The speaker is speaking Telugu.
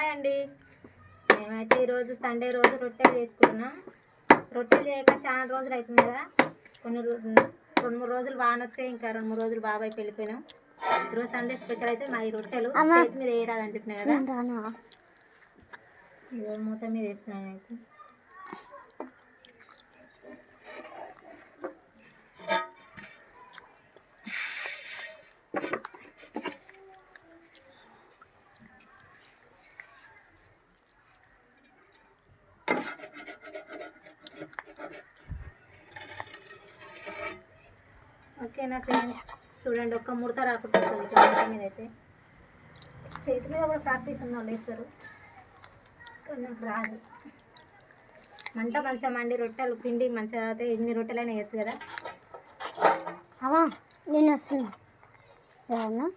హాయ్ అండి. మేమైతే ఈరోజు సండే రోజు రొట్టెలు చేసుకున్నాం. రొట్టెలు చేయక చాలా రోజులు అవుతుంది కదా. కొన్ని 2-3 రోజులు వాన వచ్చాయి, ఇంకా 2-3 రోజులు బాబాయ్ వెళ్ళిపోయినాం. ఈరోజు సండే స్పెషల్ అయితే మా రొట్టెలు చేతి మీద వేయరాదని చెప్పినా కదా, మూత మీద వేస్తున్నాను అయితే. ఓకేనా ఫ్రెండ్స్, చూడండి ఒక్క ముడత రాకుండా మూత మీద అయితే. చేతి మీద కూడా ప్రాక్టీస్ ఉన్న వాళ్ళు వేస్తారు, నాకు రాదు. మంట మంచిగా మండి రొట్టెలు పిండి మంచిగా అయితే ఎన్ని రొట్టెలైనా వేయచ్చు కదా. నేను వస్తున్నా. ఓకేనా.